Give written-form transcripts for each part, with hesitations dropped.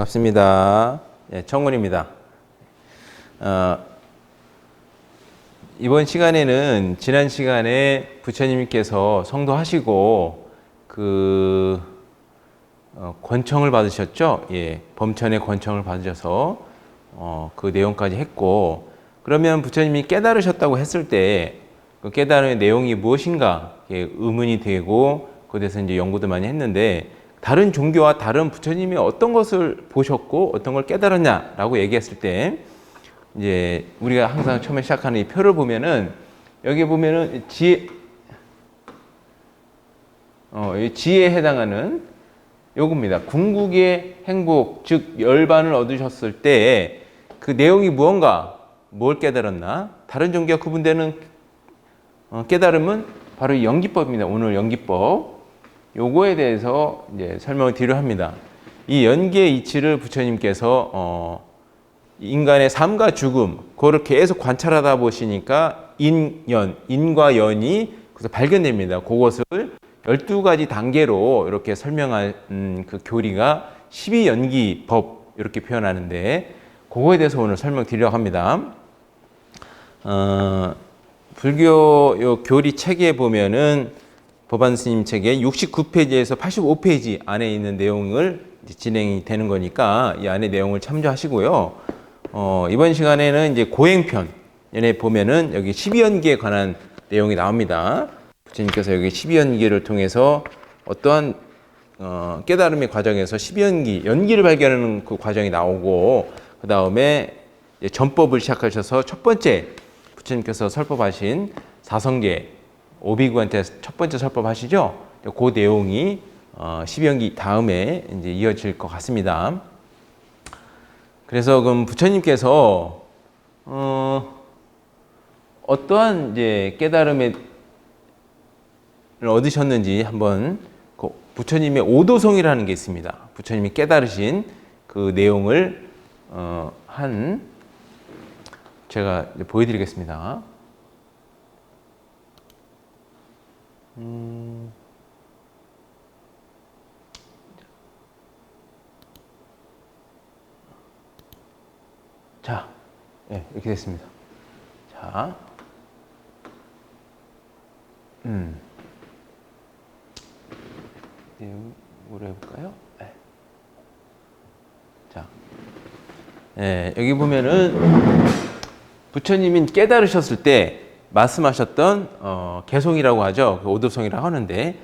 반갑습니다. 예, 청군입니다. 이번 시간에는 지난 시간에 부처님께서 성도하시고 권청을 받으셨죠? 예, 범천의 권청을 받으셔서 그 내용까지 했고, 그러면 부처님이 깨달으셨다고 했을 때 그 깨달음의 내용이 무엇인가 의문이 되고, 그에 대해서 이제 연구도 많이 했는데, 다른 종교와 다른 부처님이 어떤 것을 보셨고 어떤 걸 깨달았냐라고 얘기했을 때, 이제 우리가 항상 처음에 시작하는 이 표를 보면은 여기 보면은 지혜에 해당하는 요겁니다. 궁극의 행복, 즉 열반을 얻으셨을 때 그 내용이 무언가, 뭘 깨달았나? 다른 종교와 구분되는 깨달음은 바로 이 연기법입니다. 오늘 연기법. 요거에 대해서 이제 설명을 드리려 합니다. 이 연기의 이치를 부처님께서 인간의 삶과 죽음, 그거를 계속 관찰하다 보시니까 인과 연이 그래서 발견됩니다. 그것을 12가지 단계로 이렇게 설명한 그 교리가 12연기법 이렇게 표현하는데, 그거에 대해서 오늘 설명드리려고 합니다. 불교 요 교리 책에 보면은 법안 스님 책의 69페이지에서 85페이지 안에 있는 내용을 진행이 되는 거니까 이 안에 내용을 참조하시고요. 이번 시간에는 이제 고행편에 보면은 여기 12연기에 관한 내용이 나옵니다. 부처님께서 여기 12연기를 통해서 어떠한 깨달음의 과정에서 12연기, 연기를 발견하는 그 과정이 나오고, 그 다음에 전법을 시작하셔서 첫 번째 부처님께서 설법하신 사성계 오비구한테 첫 번째 설법하시죠. 그 내용이 12연기 다음에 이제 이어질 것 같습니다. 그래서 그럼 부처님께서 어떠한 이제 깨달음을 얻으셨는지 한번 그 부처님의 오도성이라는 게 있습니다. 부처님이 깨달으신 그 내용을 제가 보여드리겠습니다. 자, 네, 이렇게 됐습니다. 자, 내용으로 해볼까요? 네. 자, 네, 여기 보면은 부처님이 깨달으셨을 때 말씀하셨던 개성이라고 하죠. 오도성이라고 하는데,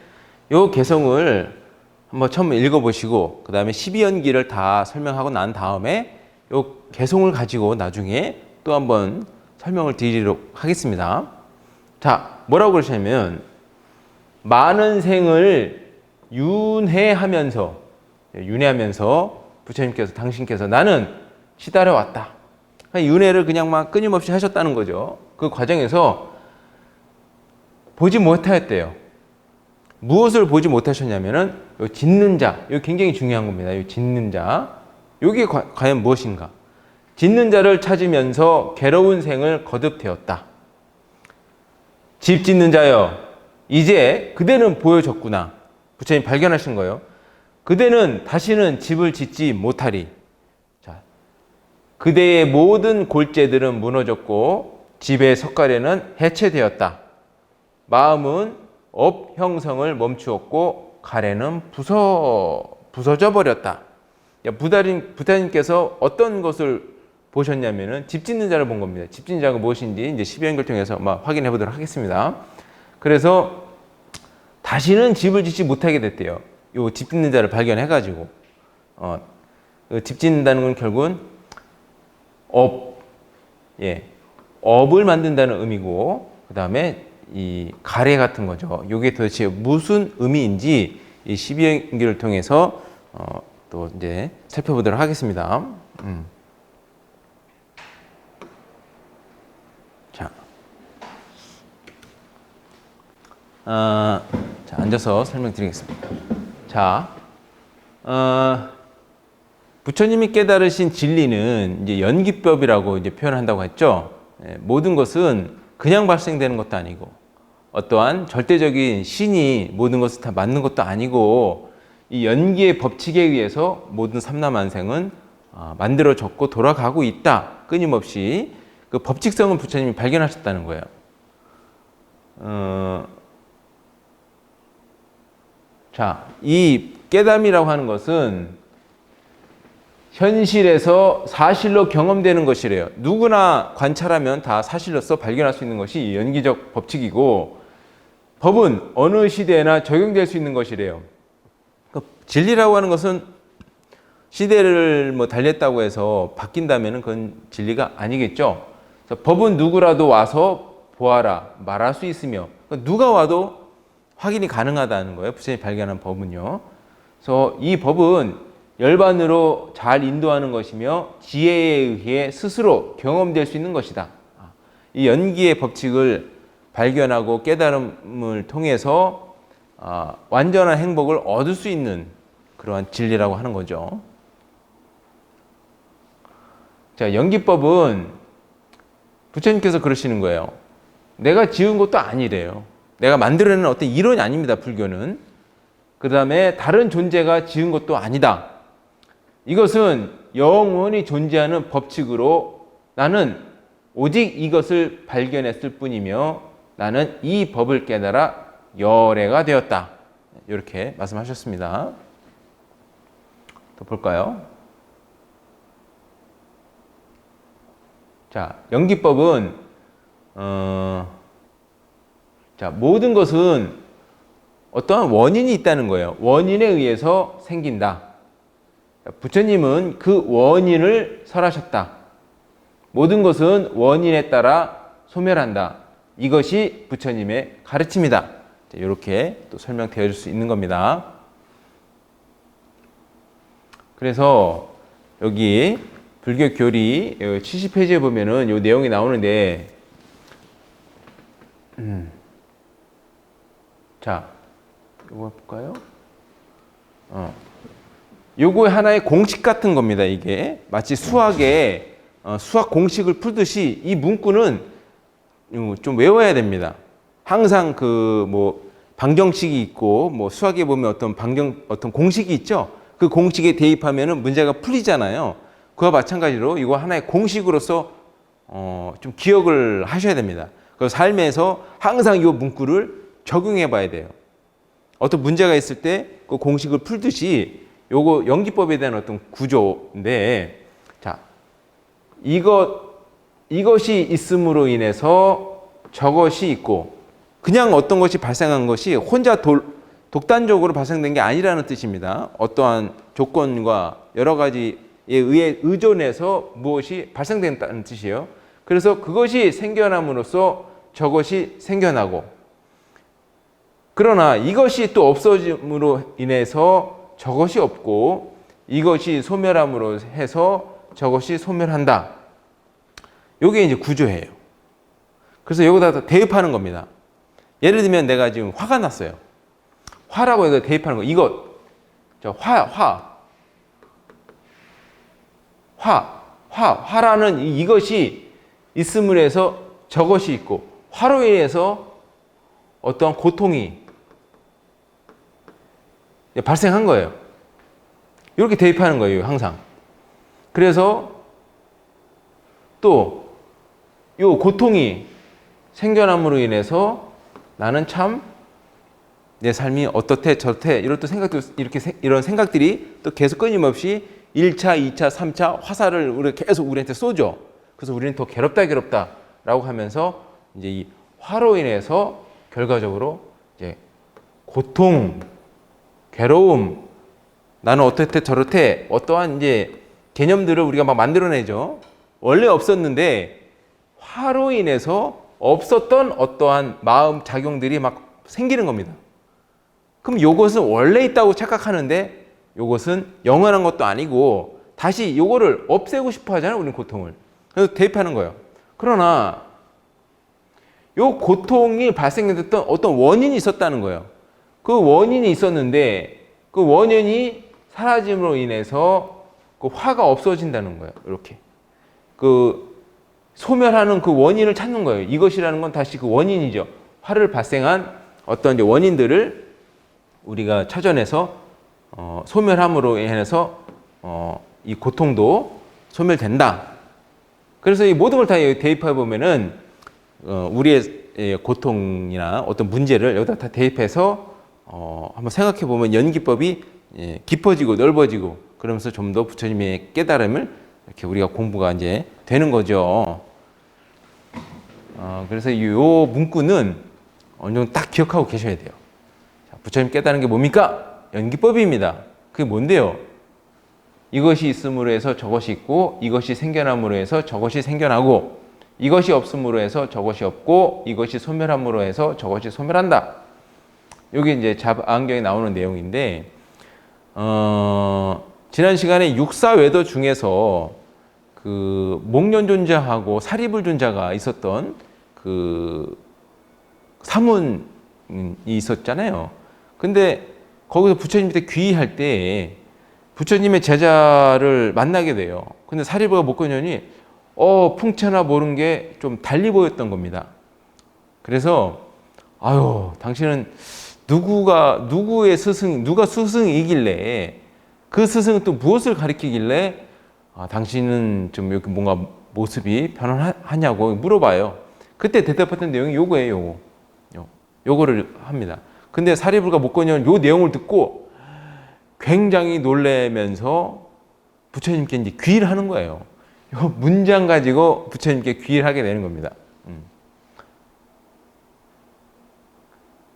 이 개성을 한번 처음 읽어보시고 그 다음에 12연기를 다 설명하고 난 다음에 이 개성을 가지고 나중에 또 한번 설명을 드리도록 하겠습니다. 자, 뭐라고 그러시냐면, 많은 생을 윤회하면서 부처님께서, 당신께서 나는 시달려 왔다. 윤회를 그냥 막 끊임없이 하셨다는 거죠. 그 과정에서 보지 못하였대요. 무엇을 보지 못하셨냐면은 요 짓는 자, 이거 굉장히 중요한 겁니다. 요 짓는 자, 이게 과연 무엇인가? 짓는 자를 찾으면서 괴로운 생을 거듭되었다. 집 짓는 자여, 이제 그대는 보여졌구나. 부처님 발견하신 거예요. 그대는 다시는 집을 짓지 못하리. 자, 그대의 모든 골재들은 무너졌고 집의 석가래는 해체되었다. 마음은 업 형성을 멈추었고 가래는 부서져 버렸다. 부처님께서 어떤 것을 보셨냐면은 집 짓는 자를 본 겁니다. 집 짓는 자가 무엇인지 이제 12연결 통해서 확인해 보도록 하겠습니다. 그래서 다시는 집을 짓지 못하게 됐대요. 요 집 짓는 자를 발견해 가지고 집 짓는다는 건 결국은 업을 만든다는 의미고, 그 다음에 이 가래 같은 거죠. 이게 도대체 무슨 의미인지 이 12연기를 통해서 또 이제 살펴보도록 하겠습니다. 자, 앉아서 설명드리겠습니다. 자, 부처님이 깨달으신 진리는 이제 연기법이라고 이제 표현한다고 했죠. 모든 것은 그냥 발생되는 것도 아니고, 어떠한 절대적인 신이 모든 것을 다 맞는 것도 아니고, 이 연기의 법칙에 의해서 모든 삼라만생은 만들어졌고 돌아가고 있다. 끊임없이 그 법칙성을 부처님이 발견하셨다는 거예요. 자, 이 깨달음이라고 하는 것은 현실에서 사실로 경험되는 것이래요. 누구나 관찰하면 다 사실로서 발견할 수 있는 것이 연기적 법칙이고, 법은 어느 시대에나 적용될 수 있는 것이래요. 그러니까 진리라고 하는 것은 시대를 뭐 달렸다고 해서 바뀐다면 그건 진리가 아니겠죠. 그래서 법은 누구라도 와서 보아라 말할 수 있으며, 그러니까 누가 와도 확인이 가능하다는 거예요. 부처님이 발견한 법은요. 그래서 이 법은 열반으로 잘 인도하는 것이며 지혜에 의해 스스로 경험될 수 있는 것이다. 이 연기의 법칙을 발견하고 깨달음을 통해서 완전한 행복을 얻을 수 있는 그러한 진리라고 하는 거죠. 자, 연기법은 부처님께서 그러시는 거예요. 내가 지은 것도 아니래요. 내가 만들어낸 어떤 이론이 아닙니다. 불교는. 그 다음에 다른 존재가 지은 것도 아니다. 이것은 영원히 존재하는 법칙으로 나는 오직 이것을 발견했을 뿐이며 나는 이 법을 깨달아 열애가 되었다. 이렇게 말씀하셨습니다. 또 볼까요? 자, 연기법은 자, 모든 것은 어떠한 원인이 있다는 거예요. 원인에 의해서 생긴다. 부처님은 그 원인을 설하셨다. 모든 것은 원인에 따라 소멸한다. 이것이 부처님의 가르침이다. 이렇게 또 설명되어 줄 수 있는 겁니다. 그래서 여기 불교 교리 70페이지에 보면은 이 내용이 나오는데, 자, 이거 볼까요? 요거 하나의 공식 같은 겁니다. 이게 마치 수학에 수학 공식을 풀듯이 이 문구는 좀 외워야 됩니다. 항상 그 뭐 방정식이 있고 뭐 수학에 보면 어떤 공식이 있죠. 그 공식에 대입하면은 문제가 풀리잖아요. 그와 마찬가지로 이거 하나의 공식으로서 좀 기억을 하셔야 됩니다. 그 삶에서 항상 이 문구를 적용해 봐야 돼요. 어떤 문제가 있을 때 그 공식을 풀듯이 요거 연기법에 대한 어떤 구조인데, 자, 이것이 있음으로 인해서 저것이 있고, 그냥 어떤 것이 발생한 것이 혼자 독단적으로 발생된 게 아니라는 뜻입니다. 어떠한 조건과 여러 가지에 의해 의존해서 무엇이 발생된다는 뜻이에요. 그래서 그것이 생겨남으로써 저것이 생겨나고, 그러나 이것이 또 없어짐으로 인해서 저것이 없고, 이것이 소멸함으로 해서 저것이 소멸한다. 이게 이제 구조예요. 그래서 여기다 대입하는 겁니다. 예를 들면 내가 지금 화가 났어요. 화라고 해서 대입하는 거. 화라는 이것이 있음으로 해서 저것이 있고, 화로 인해서 어떠한 고통이 발생한 거예요. 이렇게 대입하는 거예요, 항상. 그래서 또 이 고통이 생겨남으로 인해서 나는 참 내 삶이 어떻대 저렇대 이런 생각들이 또 계속 끊임없이 1차, 2차, 3차 화살을 계속 우리한테 쏘죠. 그래서 우리는 더 괴롭다라고 하면서 이제 이 화로 인해서 결과적으로 이제 고통, 괴로움, 나는 어떻대 저렇대 어떠한 이제 개념들을 우리가 막 만들어내죠. 원래 없었는데 화로 인해서 없었던 어떠한 마음 작용들이 막 생기는 겁니다. 그럼 요것은 원래 있다고 착각하는데 요것은 영원한 것도 아니고 다시 요거를 없애고 싶어 하잖아요. 우리는 고통을. 그래서 대입하는 거예요. 그러나 요 고통이 발생됐던 어떤 원인이 있었다는 거예요. 그 원인이 있었는데 그 원인이 사라짐으로 인해서 그 화가 없어진다는 거예요. 이렇게. 그 소멸하는 그 원인을 찾는 거예요. 이것이라는 건 다시 그 원인이죠. 화를 발생한 어떤 이제 원인들을 우리가 찾아내서 소멸함으로 인해서 이 고통도 소멸된다. 그래서 이 모든 걸 다 대입해 보면은 우리의 고통이나 어떤 문제를 여기다 다 대입해서 한번 생각해 보면 연기법이 깊어지고 넓어지고 그러면서 좀 더 부처님의 깨달음을 이렇게 우리가 공부가 이제 되는 거죠. 그래서 이 문구는 어느 정도 딱 기억하고 계셔야 돼요. 자, 부처님 깨달은 게 뭡니까? 연기법입니다. 그게 뭔데요? 이것이 있음으로 해서 저것이 있고, 이것이 생겨남으로 해서 저것이 생겨나고, 이것이 없음으로 해서 저것이 없고, 이것이 소멸함으로 해서 저것이 소멸한다. 이게 이제 안경에 나오는 내용인데, 지난 시간에 육사외도 중에서 그 목련존자하고 사리불존자가 있었던 그 사문이 있었잖아요. 근데 거기서 부처님 밑에 귀의할 때 부처님의 제자를 만나게 돼요. 근데 사리불과 목련존이 풍채나 모른 게 좀 달리 보였던 겁니다. 그래서 아유, 당신은 누구의 누가 스승이길래 그 스승은 또 무엇을 가리키길래 당신은 좀 이렇게 뭔가 모습이 변화하냐고 물어봐요. 그때 대답했던 내용이 요거예요. 요거를 합니다. 근데 사리불과 목건이는 요 내용을 듣고 굉장히 놀래면서 부처님께 이제 귀의를 하는 거예요. 요 문장 가지고 부처님께 귀의를 하게 되는 겁니다.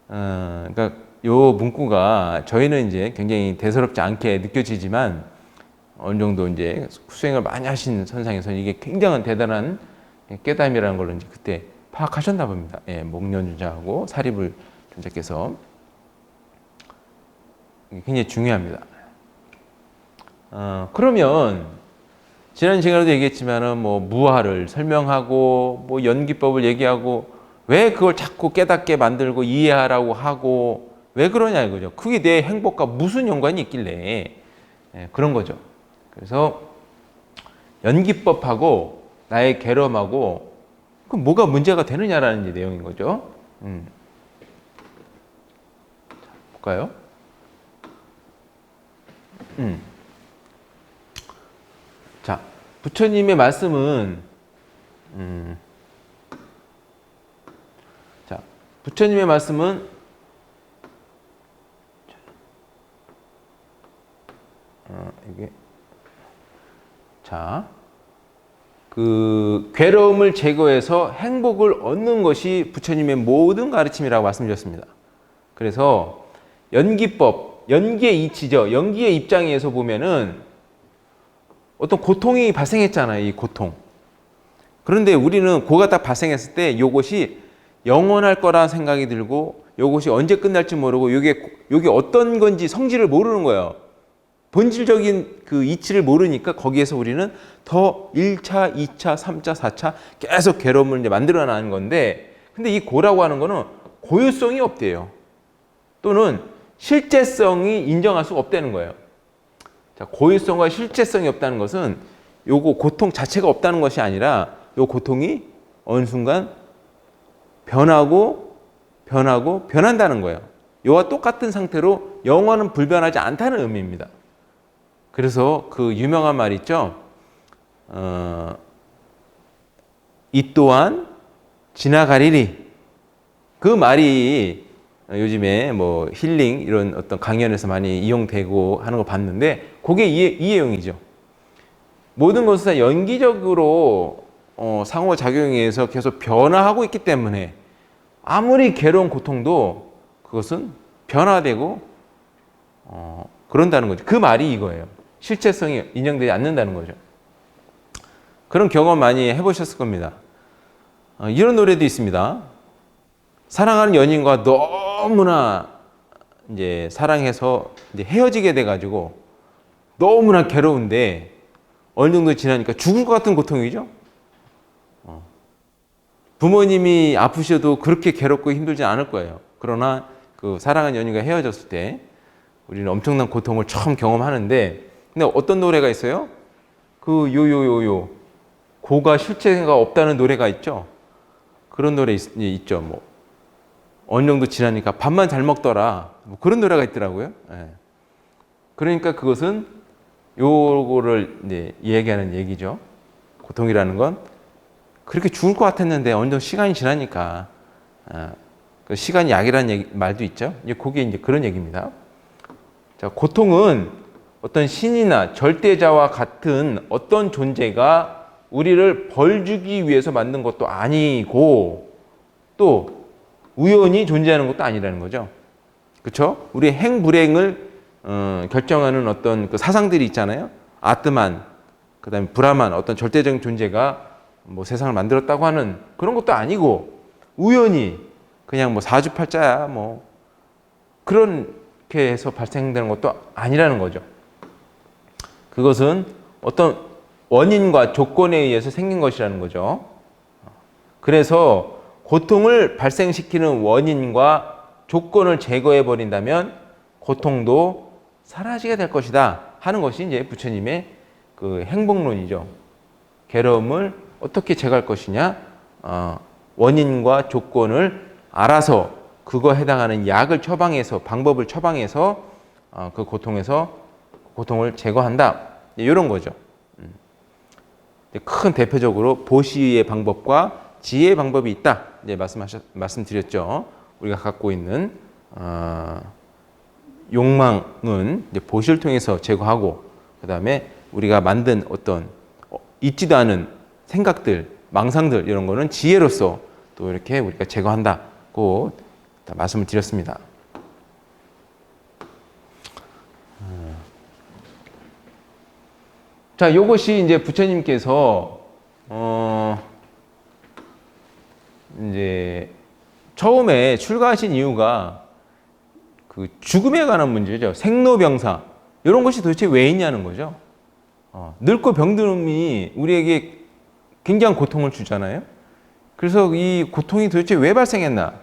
그러니까 요 문구가 저희는 이제 굉장히 대수롭지 않게 느껴지지만 어느 정도 이제 수행을 많이 하신 선상에서는 이게 굉장한 대단한 깨달음이라는 걸 이제 그때 파악하셨나 봅니다. 예, 목련존자하고 사리불 존자께서 굉장히 중요합니다. 그러면 지난 시간에도 얘기했지만은 뭐 무아를 설명하고 뭐 연기법을 얘기하고 왜 그걸 자꾸 깨닫게 만들고 이해하라고 하고 왜 그러냐 이거죠. 그게 내 행복과 무슨 연관이 있길래 그런 거죠. 그래서 연기법하고 나의 괴로움하고 그럼 뭐가 문제가 되느냐라는 내용인 거죠. 볼까요? 자, 부처님의 말씀은 부처님의 말씀은 그 괴로움을 제거해서 행복을 얻는 것이 부처님의 모든 가르침이라고 말씀드렸습니다. 그래서 연기법, 연기의 이치죠. 연기의 입장에서 보면은 어떤 고통이 발생했잖아요. 이 고통. 그런데 우리는 고가 딱 발생했을 때 이것이 영원할 거라 생각이 들고 이것이 언제 끝날지 모르고 이게 어떤 건지 성질을 모르는 거예요. 본질적인 그 이치를 모르니까 거기에서 우리는 더 1차, 2차, 3차, 4차 계속 괴로움을 이제 만들어 나가는 건데 근데 이 고라고 하는 거는 고유성이 없대요. 또는 실제성이 인정할 수가 없다는 거예요. 자, 고유성과 실제성이 없다는 것은 요거 고통 자체가 없다는 것이 아니라 요 고통이 어느 순간 변한다는 거예요. 요와 똑같은 상태로 영원은 불변하지 않다는 의미입니다. 그래서 그 유명한 말 있죠. 이 또한 지나가리리. 그 말이 요즘에 뭐 힐링 이런 어떤 강연에서 많이 이용되고 하는 거 봤는데 그게 이 내용이죠. 모든 것은 연기적으로 상호작용에 의해서 계속 변화하고 있기 때문에 아무리 괴로운 고통도 그것은 변화되고 그런다는 거죠. 그 말이 이거예요. 실체성이 인정되지 않는다는 거죠. 그런 경험 많이 해보셨을 겁니다. 이런 노래도 있습니다. 사랑하는 연인과 너무나 이제 사랑해서 이제 헤어지게 돼가지고 너무나 괴로운데 어느 정도 지나니까 죽을 것 같은 고통이죠. 부모님이 아프셔도 그렇게 괴롭고 힘들지 않을 거예요. 그러나 그 사랑하는 연인과 헤어졌을 때 우리는 엄청난 고통을 처음 경험하는데 근데 어떤 노래가 있어요? 그 요요요요 고가 실체가 없다는 노래가 있죠. 그런 노래 있죠. 뭐 어느 정도 지나니까 밥만 잘 먹더라. 뭐 그런 노래가 있더라고요. 예. 그러니까 그것은 요거를 이제 얘기하는 얘기죠. 고통이라는 건 그렇게 죽을 것 같았는데 어느 정도 시간이 지나니까 그 시간이 약이라는 말도 있죠. 이제 그게 이제 그런 얘기입니다. 자, 고통은 어떤 신이나 절대자와 같은 어떤 존재가 우리를 벌 주기 위해서 만든 것도 아니고 또 우연히 존재하는 것도 아니라는 거죠. 그렇죠? 우리 행불행을 결정하는 어떤 그 사상들이 있잖아요. 아트만, 그다음에 브라만, 어떤 절대적인 존재가 뭐 세상을 만들었다고 하는 그런 것도 아니고 우연히 그냥 뭐 사주팔자야 뭐 그렇게 해서 발생되는 것도 아니라는 거죠. 그것은 어떤 원인과 조건에 의해서 생긴 것이라는 거죠. 그래서 고통을 발생시키는 원인과 조건을 제거해 버린다면 고통도 사라지게 될 것이다 하는 것이 이제 부처님의 그 행복론이죠. 괴로움을 어떻게 제거할 것이냐, 원인과 조건을 알아서 그거 해당하는 약을 처방해서 방법을 처방해서 그 고통을 제거한다. 이런 거죠. 큰 대표적으로 보시의 방법과 지혜의 방법이 있다. 이제 말씀드렸죠. 우리가 갖고 있는 욕망은 이제 보시를 통해서 제거하고, 그 다음에 우리가 만든 어떤 있지도 않은 생각들, 망상들 이런 거는 지혜로서 또 이렇게 우리가 제거한다고 말씀을 드렸습니다. 자, 이것이 이제 부처님께서 이제 처음에 출가하신 이유가 그 죽음에 관한 문제죠. 생로병사 이런 것이 도대체 왜 있냐는 거죠. 늙고 병듦이 우리에게 굉장한 고통을 주잖아요. 그래서 이 고통이 도대체 왜 발생했나?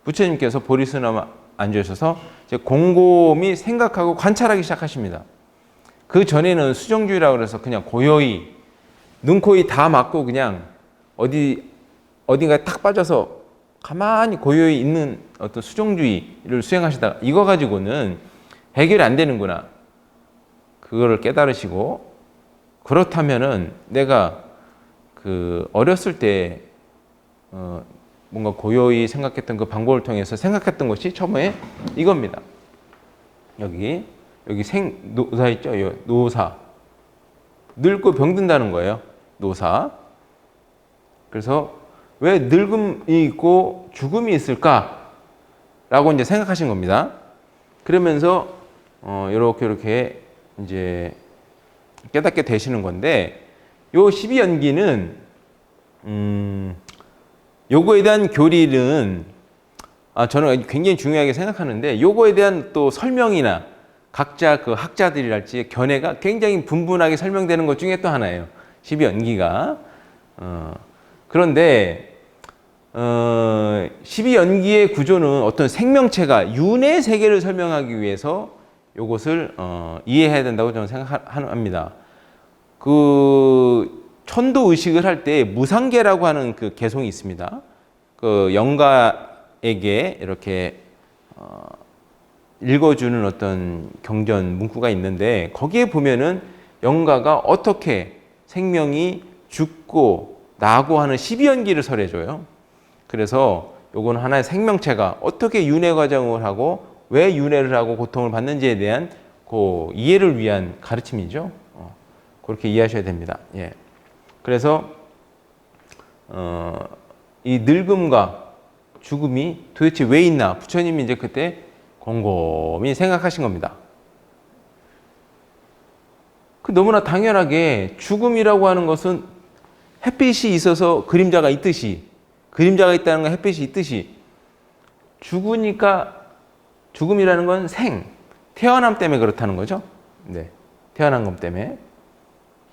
부처님께서 보리스나무 앉으셔서 이제 곰곰이 생각하고 관찰하기 시작하십니다. 그 전에는 수정주의라고 그래서 그냥 고요히 눈, 코, 입 다 막고 그냥 어딘가에 탁 빠져서 가만히 고요히 있는 어떤 수정주의를 수행하시다가 이거 가지고는 해결이 안 되는구나. 그거를 깨달으시고, 그렇다면은 내가 그 어렸을 때 뭔가 고요히 생각했던 그 방법을 통해서 생각했던 것이 처음에 이겁니다. 여기 노사 있죠? 노사. 늙고 병든다는 거예요. 노사. 그래서 왜 늙음이 있고 죽음이 있을까라고 이제 생각하신 겁니다. 그러면서 이렇게 이제 깨닫게 되시는 건데, 요 12연기는 요거에 대한 교리는 저는 굉장히 중요하게 생각하는데, 요거에 대한 또 설명이나 각자 그 학자들이랄지 견해가 굉장히 분분하게 설명되는 것 중에 또 하나예요. 12연기가. 그런데 12연기의 구조는 어떤 생명체가 윤회 세계를 설명하기 위해서 이것을 이해해야 된다고 저는 생각합니다. 그 천도 의식을 할 때 무상계라고 하는 그 개송이 있습니다. 그 영가에게 이렇게 읽어주는 어떤 경전 문구가 있는데, 거기에 보면은 영가가 어떻게 생명이 죽고 나고 하는 12연기를 설해줘요. 그래서 요건 하나의 생명체가 어떻게 윤회 과정을 하고 왜 윤회를 하고 고통을 받는지에 대한 그 이해를 위한 가르침이죠. 그렇게 이해하셔야 됩니다. 예. 그래서 이 늙음과 죽음이 도대체 왜 있나, 부처님이 이제 그때 곰곰이 생각하신 겁니다. 너무나 당연하게 죽음이라고 하는 것은 햇빛이 있어서 그림자가 있듯이, 그림자가 있다는 건 햇빛이 있듯이, 죽으니까 죽음이라는 건 태어남 때문에 그렇다는 거죠. 네, 태어난 것 때문에.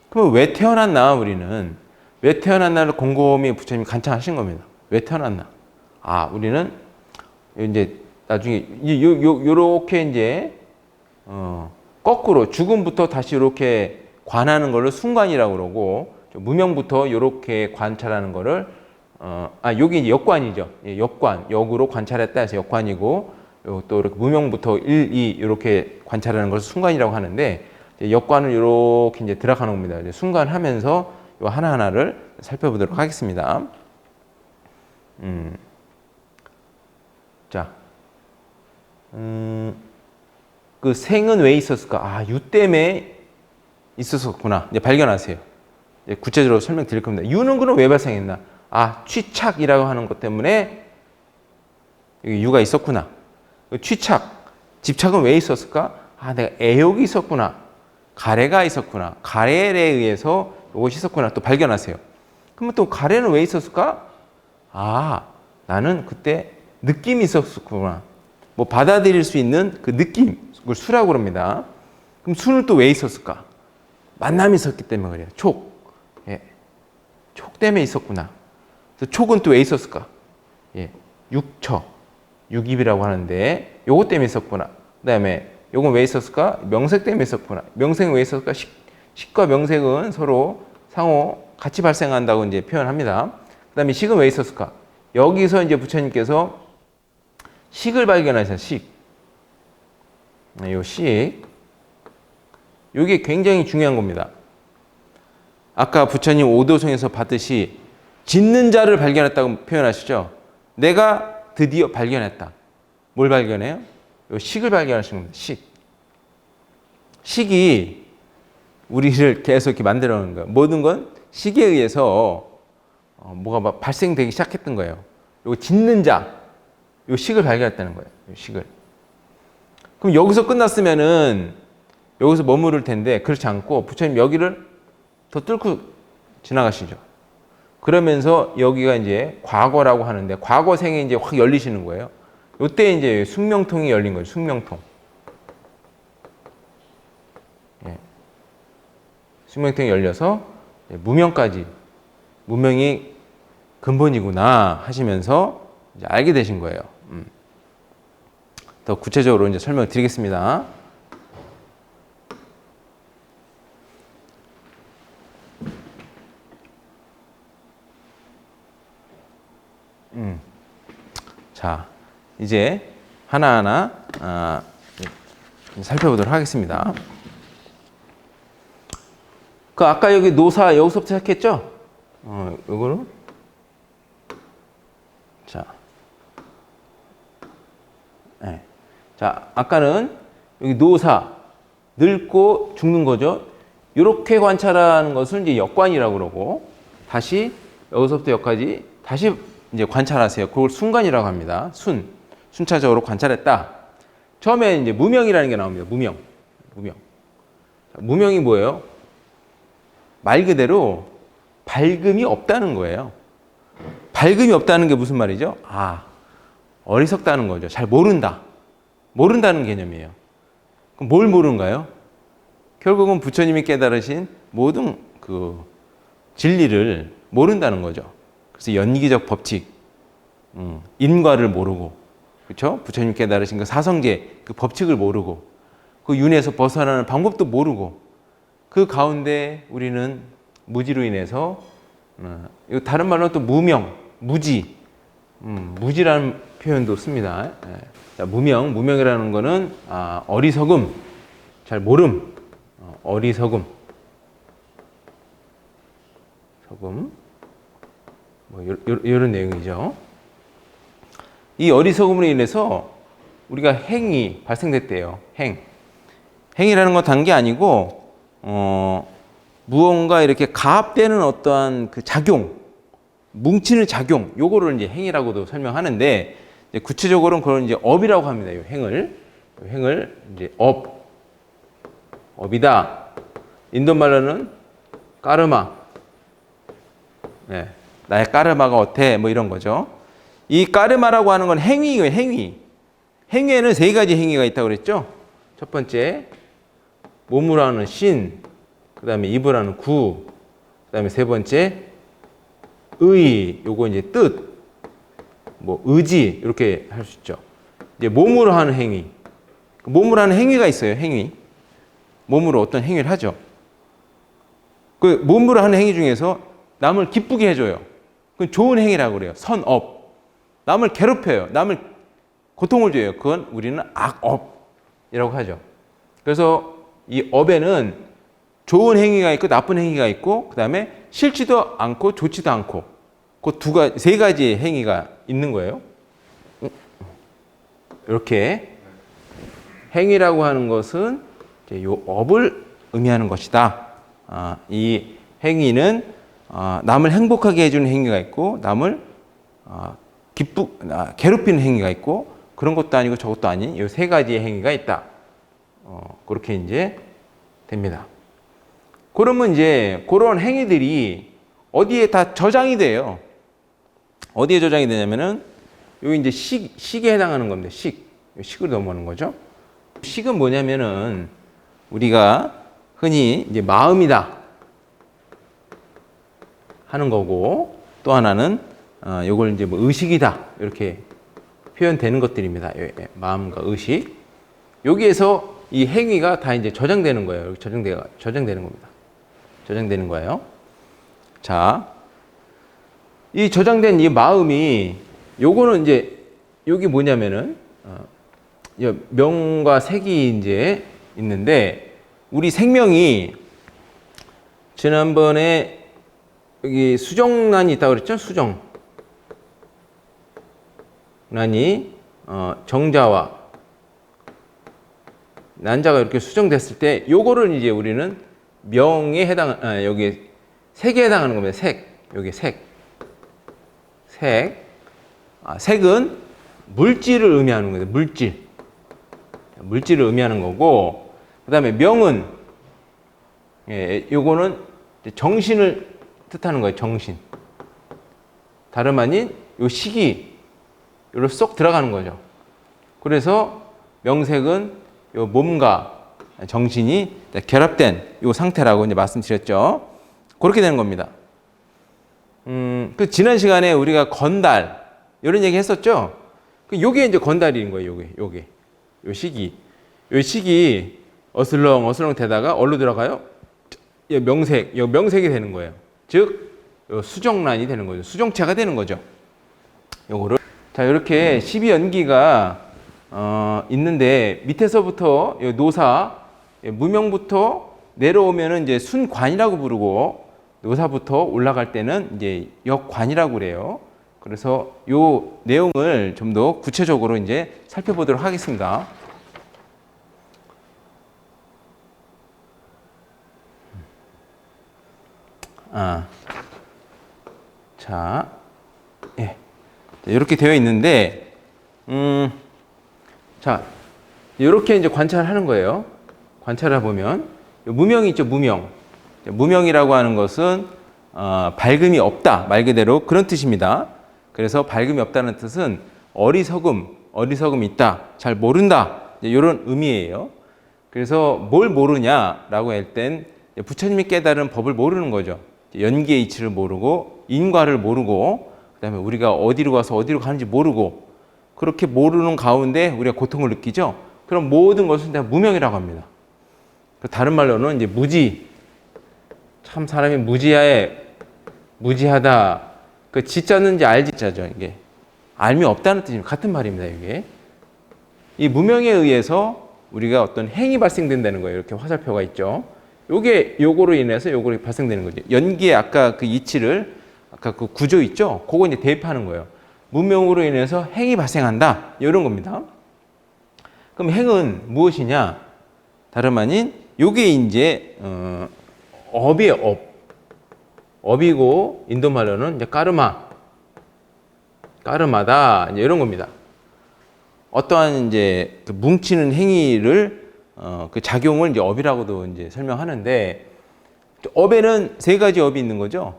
그럼 왜 태어났나, 우리는? 왜 태어났나를 곰곰이 부처님이 관찰하신 겁니다. 왜 태어났나? 우리는 이제 나중에 요렇게 이제 거꾸로 죽음부터 다시 이렇게 관하는 거를 순관이라고 그러고, 무명부터 이렇게 관찰하는 거를 여기 이제 역관이죠. 역으로 관찰했다 해서 역관이고, 또 이렇게 무명부터 1, 2 이렇게 관찰하는 것을 순간이라고 하는데 역관을 이렇게 이제 들어가는 겁니다. 이제 순간하면서 요 하나하나를 살펴보도록 하겠습니다. 자, 그 생은 왜 있었을까? 아, 유 때문에 있었구나. 이제 발견하세요. 이제 구체적으로 설명드릴 겁니다. 유는 그럼 왜 발생했나? 아, 취착이라고 하는 것 때문에 여기 유가 있었구나. 취착, 집착은 왜 있었을까? 아, 내가 애욕이 있었구나. 가래가 있었구나. 가래에 의해서 이것이 있었구나. 또 발견하세요. 그러면 또 가래는 왜 있었을까? 아, 나는 그때 느낌이 있었구나. 뭐 받아들일 수 있는 그 느낌, 그걸 수라고 그럽니다. 그럼 수는 또 왜 있었을까? 만남이 있었기 때문에 그래요. 촉. 예. 촉 때문에 있었구나. 그래서 촉은 또 왜 있었을까? 예. 육처. 육입이라고 하는데 요것 때문에 있었구나. 그 다음에 요건 왜 있었을까? 명색 때문에 있었구나. 명색은 왜 있었을까? 식과 명색은 서로 상호 같이 발생한다고 이제 표현합니다. 그 다음에 식은 왜 있었을까? 여기서 이제 부처님께서 식을 발견하셨어요. 식. 요 식. 요게 굉장히 중요한 겁니다. 아까 부처님 오도송에서 봤듯이 짓는 자를 발견했다고 표현하시죠. 내가 드디어 발견했다. 뭘 발견해요? 요 식을 발견하신 겁니다. 식. 식이 우리를 계속 이렇게 만들어 놓은 거예요. 모든 건 식에 의해서 뭐가 막 발생되기 시작했던 거예요. 요 짓는 자, 요 식을 발견했다는 거예요. 요 식을. 그럼 여기서 끝났으면은 여기서 머무를 텐데 그렇지 않고 부처님 여기를 더 뚫고 지나가시죠. 그러면서 여기가 이제 과거라고 하는데 과거 생에 이제 확 열리시는 거예요. 이때 이제 숙명통이 열린 거예요. 숙명통. 예. 숙명통이 열려서 무명까지 무명이 근본이구나 하시면서 이제 알게 되신 거예요. 더 구체적으로 이제 설명을 드리겠습니다. 자, 이제 하나하나 살펴보도록 하겠습니다. 그 아까 여기 노사 여기서부터 시작했죠? 요거는 자, 네. 자, 아까는 여기 노사 늙고 죽는 거죠. 이렇게 관찰하는 것을 이제 역관이라고 그러고 다시 여기서부터 여기까지 다시 이제 관찰하세요. 그걸 순간이라고 합니다. 순차적으로 관찰했다. 처음에 이제 무명이라는 게 나옵니다. 무명. 자, 무명이 뭐예요? 말 그대로 밝음이 없다는 거예요. 밝음이 없다는 게 무슨 말이죠? 아, 어리석다는 거죠. 잘 모른다. 모른다는 개념이에요. 그럼 뭘 모르는가요? 결국은 부처님이 깨달으신 모든 그 진리를 모른다는 거죠. 그래서 연기적 법칙, 인과를 모르고, 그렇죠? 부처님 깨달으신 그 사성제 그 법칙을 모르고, 그 윤에서 벗어나는 방법도 모르고, 그 가운데 우리는 무지로 인해서 이거 다른 말로 또 무명, 무지, 무지라는 표현도 씁니다. 예. 자, 무명이라는 거는 어리석음, 잘 모름, 어리석음, 뭐 이런 내용이죠. 이 어리석음으로 인해서 우리가 행이 발생됐대요. 행이라는 건 단 게 아니고 무언가 이렇게 가압되는 어떠한 그 작용, 뭉치는 작용, 요거를 이제 행이라고도 설명하는데 이제 구체적으로는 그런 이제 업이라고 합니다. 이 행을 이제 업이다. 인도말로는 까르마. 네, 나의 까르마가 어때? 뭐 이런 거죠. 이 까르마라고 하는 건 행위예요. 행위에는 세 가지 행위가 있다고 그랬죠. 첫 번째 몸으로 하는 신, 그 다음에 입으로 하는 구, 그 다음에 세 번째 의, 요거 이제 뜻, 뭐 의지 이렇게 할 수 있죠. 이제 몸으로 하는 행위, 몸으로 하는 행위가 있어요. 몸으로 어떤 행위를 하죠. 그 몸으로 하는 행위 중에서 남을 기쁘게 해줘요. 그건 좋은 행위라고 그래요. 선업. 남을 괴롭혀요. 남을 고통을 줘요. 그건 우리는 악업이라고 하죠. 그래서 이 업에는 좋은 행위가 있고 나쁜 행위가 있고 그 다음에 싫지도 않고 좋지도 않고 그 세 가지의 행위가 있는 거예요. 이렇게 행위라고 하는 것은 이 업을 의미하는 것이다. 이 행위는 남을 행복하게 해주는 행위가 있고 남을 괴롭히는 행위가 있고 그런 것도 아니고 저것도 아닌 이 세 가지의 행위가 있다. 그렇게 이제 됩니다. 그러면 이제 그런 행위들이 어디에 다 저장이 돼요. 어디에 저장이 되냐면은 여기 이제 식에 해당하는 겁니다. 식으로 넘어가는 거죠. 식은 뭐냐면은 우리가 흔히 이제 마음이다 하는 거고 또 하나는 요걸 이제 뭐 의식이다 이렇게 표현되는 것들입니다. 마음과 의식. 여기에서 이 행위가 다 이제 저장되는 거예요. 저장되는 겁니다. 저장되는 거예요. 자, 이 저장된 이 마음이 요거는 이제 여기 뭐냐면은 명과 색이 이제 있는데 우리 생명이 지난번에 여기 수정란이 있다고 그랬죠? 수정란이 정자와 난자가 이렇게 수정됐을 때 요거를 이제 우리는 명에 여기 색에 해당하는 겁니다. 여기 색은 물질을 의미하는 거예요. 물질을 의미하는 거고 그 다음에 명은 요거는 정신을 뜻하는 거예요. 정신. 다름 아닌 요 식이 요로 쏙 들어가는 거죠. 그래서 명색은 요 몸과 정신이 결합된 요 상태라고 이제 말씀드렸죠. 그렇게 되는 겁니다. 그 지난 시간에 우리가 건달 이런 얘기 했었죠. 요게 이제 건달인 거예요. 요게 요 식이 어슬렁 되다가 어디로 들어가요? 명색이 되는 거예요. 즉 수정란이 되는 거죠. 수정체가 되는 거죠. 요거를 자 이렇게 12연기가 있는데 밑에서부터 노사 무명부터 내려오면은 이제 순관이라고 부르고 노사부터 올라갈 때는 이제 역관이라고 그래요. 그래서 요 내용을 좀 더 구체적으로 이제 살펴보도록 하겠습니다. 자, 예. 이렇게 되어 있는데, 자, 이렇게 이제 관찰하는 거예요. 관찰해 보면, 무명이 있죠, 무명. 무명이라고 하는 것은, 밝음이 없다. 말 그대로 그런 뜻입니다. 그래서 밝음이 없다는 뜻은 어리석음이 있다. 잘 모른다. 이런 의미예요. 그래서 뭘 모르냐라고 할 땐 부처님이 깨달은 법을 모르는 거죠. 연기의 이치를 모르고, 인과를 모르고, 그 다음에 우리가 어디로 가서 어디로 가는지 모르고, 그렇게 모르는 가운데 우리가 고통을 느끼죠. 그럼 모든 것은 다 무명이라고 합니다. 다른 말로는 이제 무지. 참 사람이 무지하다. 그 지자는지 알지자죠. 이게 알미 없다는 뜻입니다. 같은 말입니다. 이게 이 무명에 의해서 우리가 어떤 행이 발생된다는 거예요. 이렇게 화살표가 있죠. 요거로 인해서 요거로 발생되는 거죠. 연기의 아까 그 이치를 아까 그 구조 있죠. 그거 이제 대입하는 거예요. 무명으로 인해서 행이 발생한다. 이런 겁니다. 그럼 행은 무엇이냐? 다름 아닌 요게 이제 업이에요. 업이고 인도 말로는 이제 까르마다 이제 이런 겁니다. 어떠한 이제 그 뭉치는 행위를 그 작용을 이제 업이라고도 이제 설명하는데 업에는 세 가지 업이 있는 거죠.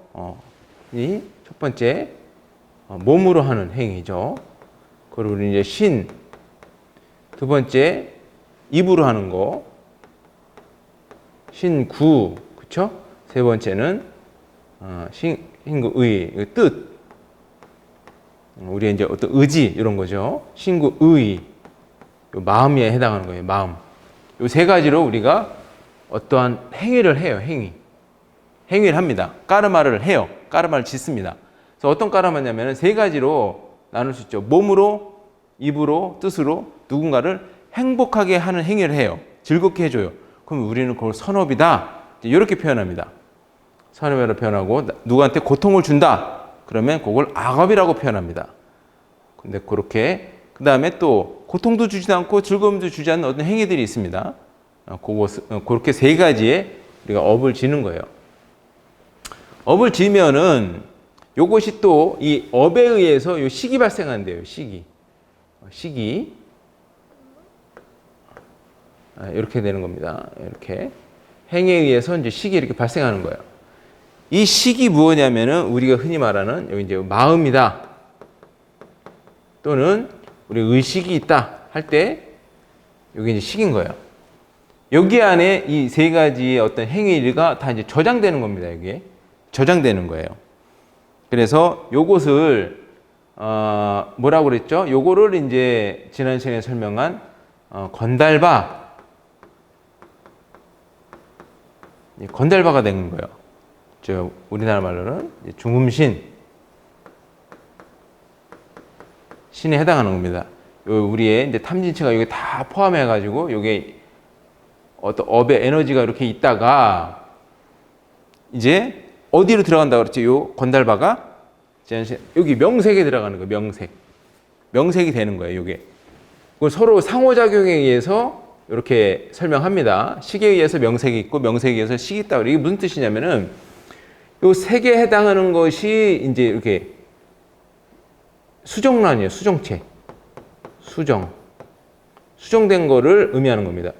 이 첫 번째 몸으로 하는 행위죠. 그리고 이제 신, 두 번째 입으로 하는 거, 신구, 그렇죠? 세 번째는 신구의 뜻, 우리 이제 어떤 의지 이런 거죠. 신구의 마음에 해당하는 거예요. 마음. 이 세 가지로 우리가 어떠한 행위를 해요. 행위를 합니다. 까르마를 해요. 까르마를 짓습니다. 그래서 어떤 까르마냐면 세 가지로 나눌 수 있죠. 몸으로 입으로, 뜻으로 누군가를 행복하게 하는 행위를 해요. 즐겁게 해줘요. 그럼 우리는 그걸 선업이다. 이렇게 표현합니다. 선업이라고 표현하고, 누구한테 고통을 준다. 그러면 그걸 악업이라고 표현합니다. 근데 그렇게, 그 다음에 또 고통도 주지도 않고 즐거움도 주지 않는 어떤 행위들이 있습니다. 그렇게 세 가지의 우리가 업을 지는 거예요. 업을 지면은 요것이 또 이 업에 의해서 요 식이 발생한대요. 식이. 이렇게 되는 겁니다. 이렇게. 행에 의해서 이제 식이 이렇게 발생하는 거예요. 이 식이 무엇이냐면은 우리가 흔히 말하는 여기 이제 마음이다. 또는 우리 의식이 있다 할 때 여기 이제 식인 거예요. 여기 안에 이 세 가지의 어떤 행위가 다 이제 저장되는 겁니다. 여기에 저장되는 거예요. 그래서 요것을 뭐라고 그랬죠? 요거를 이제 지난 시간에 설명한 건달바가 되는 거예요. 저 우리나라 말로는 중음신 신에 해당하는 겁니다. 요 우리의 이제 탐진치가 여기 다 포함해가지고 요게 어떤 업의 에너지가 이렇게 있다가 이제 어디로 들어간다 그랬죠? 요 건달바가 여기 명색에 들어가는 거예요. 명색이 되는 거예요. 요게 그걸 서로 상호작용에 의해서 이렇게 설명합니다. 식에 의해서 명색이 있고 명색에 의해서 식이 있다. 이게 무슨 뜻이냐면은 요 세 개에 해당하는 것이 이제 이렇게 수정란이에요. 수정체. 수정된 거를 의미하는 겁니다.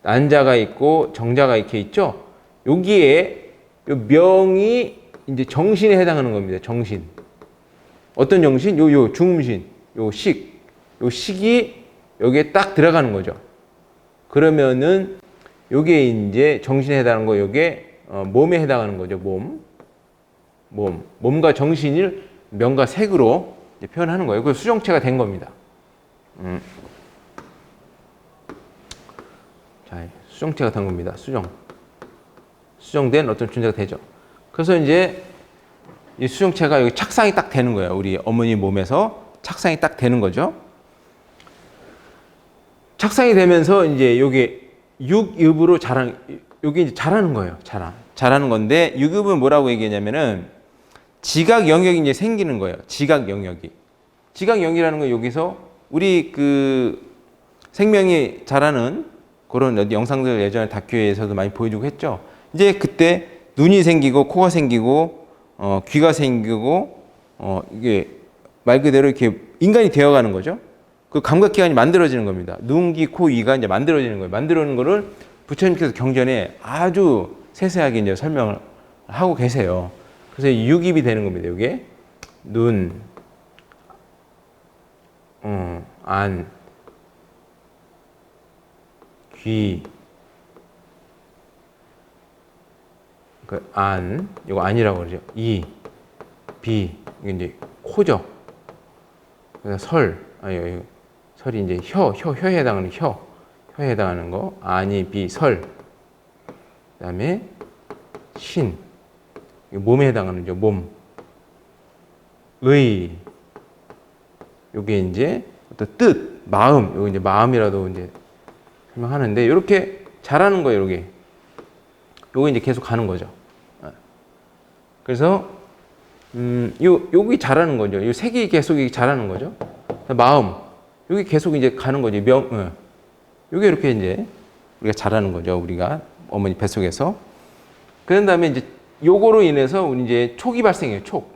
난자가 있고 정자가 이렇게 있죠. 여기에 요 명이 이제 정신에 해당하는 겁니다. 정신. 어떤 정신? 요 중음신. 요 식이 여기에 딱 들어가는 거죠. 그러면은 요게 이제 정신에 해당하는 거, 요게 몸에 해당하는 거죠. 몸과 정신을 명과 색으로 표현하는 거예요. 그 수정체가 된 겁니다. 자, 수정체가 된 겁니다. 수정된 어떤 존재가 되죠. 그래서 이제 이 수정체가 여기 착상이 딱 되는 거예요. 우리 어머니 몸에서 착상이 딱 되는 거죠. 착상이 되면서 이제 요게 육읍으로 요게 이제 자라는 거예요. 자라는 건데 육읍은 뭐라고 얘기하냐면은 지각 영역이 이제 생기는 거예요. 지각 영역이라는 건 여기서 우리 그 생명이 자라는 그런 영상들 예전에 다큐에서도 많이 보여주고 했죠. 이제 그때 눈이 생기고 코가 생기고 귀가 생기고 이게 말 그대로 이렇게 인간이 되어가는 거죠. 그 감각기관이 만들어지는 겁니다. 눈, 귀, 코, 이가 이제 만들어지는 거예요. 만들어지는 거를 부처님께서 경전에 아주 세세하게 이제 설명을 하고 계세요. 그래서 육입이 되는 겁니다. 이게 눈, 안, 귀, 그 안, 이거 안이라고 그러죠. 이, 비, 이게 이제 코죠. 그래서 설이 이제 혀에 해당하는 혀에 해당하는 거, 아니, 비, 설. 그다음에 신, 몸에 해당하는 죠. 몸, 요게 이제 어떤 뜻, 마음, 요게 이제 마음이라도 이제 설명하는데 이렇게 자라는 거예요. 요게 이제 계속 가는 거죠. 그래서 여기 자라는 거죠. 요 색이 계속 자라는 거죠. 마음, 여기 계속 이제 가는 거죠. 요게 이렇게 이제 우리가 자라는 거죠. 우리가 어머니 뱃속에서. 그런 다음에 이제 요거로 인해서 우리 이제 촉이 발생해요. 촉.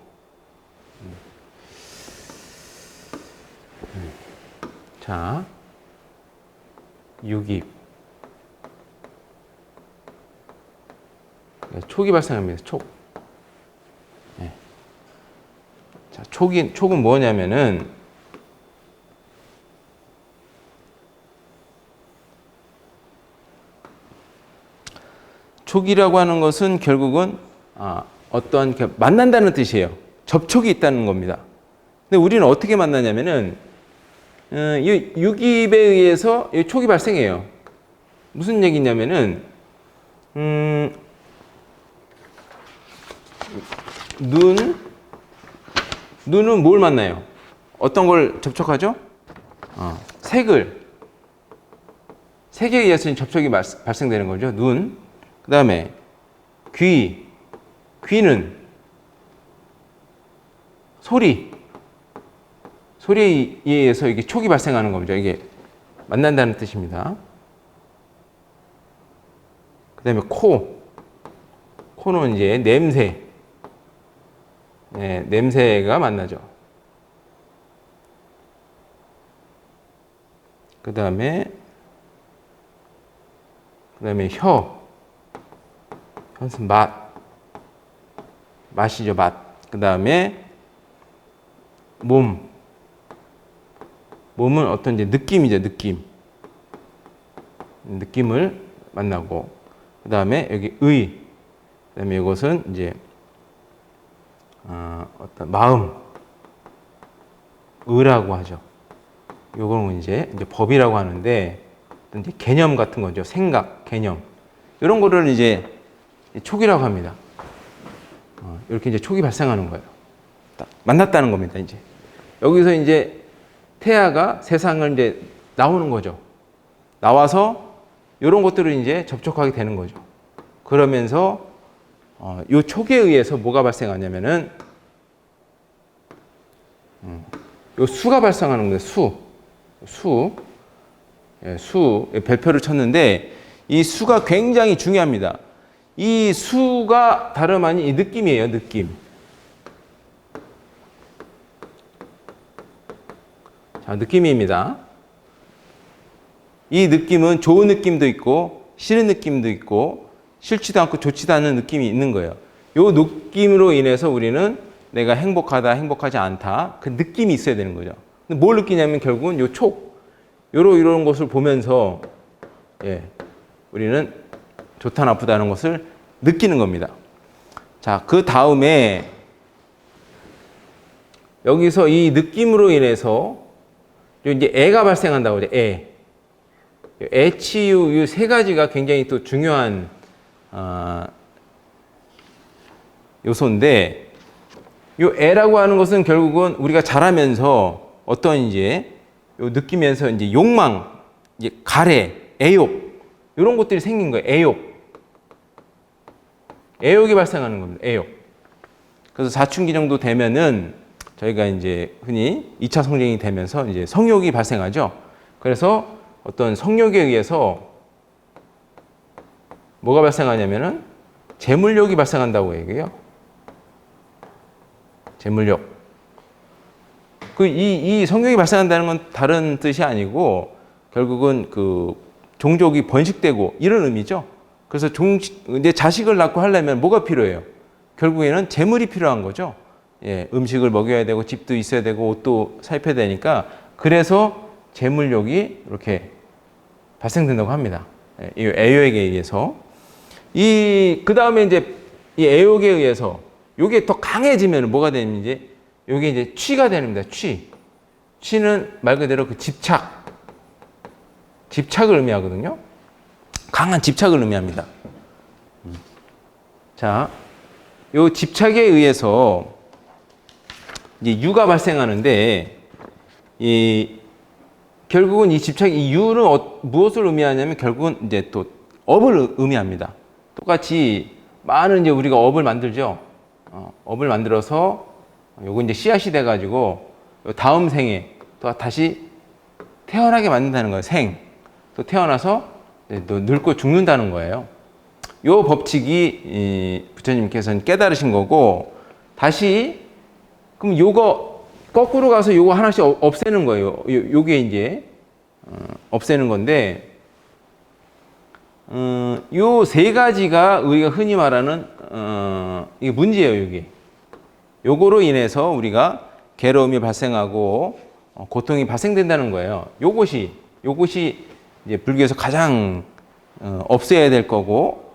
자, 육입. 촉이 발생합니다. 촉. 네. 자, 촉은 뭐냐면은 촉이라고 하는 것은 결국은 어떤 만난다는 뜻이에요. 접촉이 있다는 겁니다. 근데 우리는 어떻게 만나냐면은 이 육입에 의해서 이 촉이 발생해요. 무슨 얘기냐면은 눈은 뭘 만나요? 어떤 걸 접촉하죠? 색에 의해서 접촉이 발생되는 거죠. 눈. 그 다음에 귀는 소리에 의해서 이게 촉이 발생하는 거죠. 이게 만난다는 뜻입니다. 그 다음에 코는 이제 냄새가 만나죠. 그 다음에 혀는 맛이죠, 맛. 그 다음에 몸은 어떤 이제 느낌이죠, 느낌을 만나고. 그 다음에 여기 그 다음에 이것은 이제 어떤 마음, 의라고 하죠. 요거는 이제 법이라고 하는데 이제 개념 같은 거죠. 생각, 개념. 이런 거를 이제 촉이라고 합니다. 이렇게 이제 촉이 발생하는 거예요. 딱 만났다는 겁니다, 이제. 여기서 이제 태아가 세상을 이제 나오는 거죠. 나와서 이런 것들을 이제 접촉하게 되는 거죠. 그러면서 요 촉에 의해서 뭐가 발생하냐면은 요 수가 발생하는 거예요. 수 별표를 쳤는데 이 수가 굉장히 중요합니다. 이 수가 다름 아닌 이 느낌이에요. 느낌. 자, 느낌입니다. 이 느낌은 좋은 느낌도 있고 싫은 느낌도 있고 싫지도 않고 좋지도 않은 느낌이 있는 거예요. 이 느낌으로 인해서 우리는 내가 행복하다, 행복하지 않다 그 느낌이 있어야 되는 거죠. 근데 뭘 느끼냐면 결국은 요 촉, 이런 것을 보면서 우리는 좋다, 나쁘다는 것을 느끼는 겁니다. 자, 그 다음에 여기서 이 느낌으로 인해서 이제 애가 발생한다고 그래. 치유, 이 세 가지가 굉장히 또 중요한 요소인데, 이 애라고 하는 것은 결국은 우리가 자라면서 어떤 이제 요 느끼면서 이제 욕망, 이제 가래, 애욕 이런 것들이 생긴 거예요. 애욕이 발생하는 겁니다. 애욕. 그래서 사춘기 정도 되면은 저희가 이제 흔히 2차 성장이 되면서 이제 성욕이 발생하죠. 그래서 어떤 성욕에 의해서 뭐가 발생하냐면은 재물욕이 발생한다고 얘기해요. 재물욕. 이 성욕이 발생한다는 건 다른 뜻이 아니고 결국은 그 종족이 번식되고 이런 의미죠. 그래서 이제 자식을 낳고 하려면 뭐가 필요해요? 결국에는 재물이 필요한 거죠. 음식을 먹여야 되고 집도 있어야 되고 옷도 사입혀야 되니까 그래서 재물욕이 이렇게 발생된다고 합니다. 이 애욕에 의해서. 그 다음에 이제 이 애욕에 의해서 이게 더 강해지면 뭐가 되냐면 이제 이게 이제 취가 됩니다. 취는 말 그대로 그 집착을 의미하거든요. 강한 집착을 의미합니다. 자, 요 집착에 의해서 이제 유가 발생하는데 결국은 이 집착, 이 유는 무엇을 의미하냐면 결국은 이제 또 업을 의미합니다. 똑같이 많은 이제 우리가 업을 만들죠. 업을 만들어서 요거 이제 씨앗이 돼가지고 다음 생에 또 다시 태어나게 만든다는 거예요. 또 태어나서 또 늙고 죽는다는 거예요. 요 법칙이 부처님께서는 깨달으신 거고 다시 그럼 요거 거꾸로 가서 요거 하나씩 없애는 거예요. 요게 이제 없애는 건데 요 세 가지가 우리가 흔히 말하는 이게 문제예요. 이게 요거로 인해서 우리가 괴로움이 발생하고 고통이 발생된다는 거예요. 요것이 이제 불교에서 가장 없애야 될 거고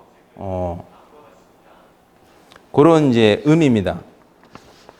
그런 이제 의미입니다.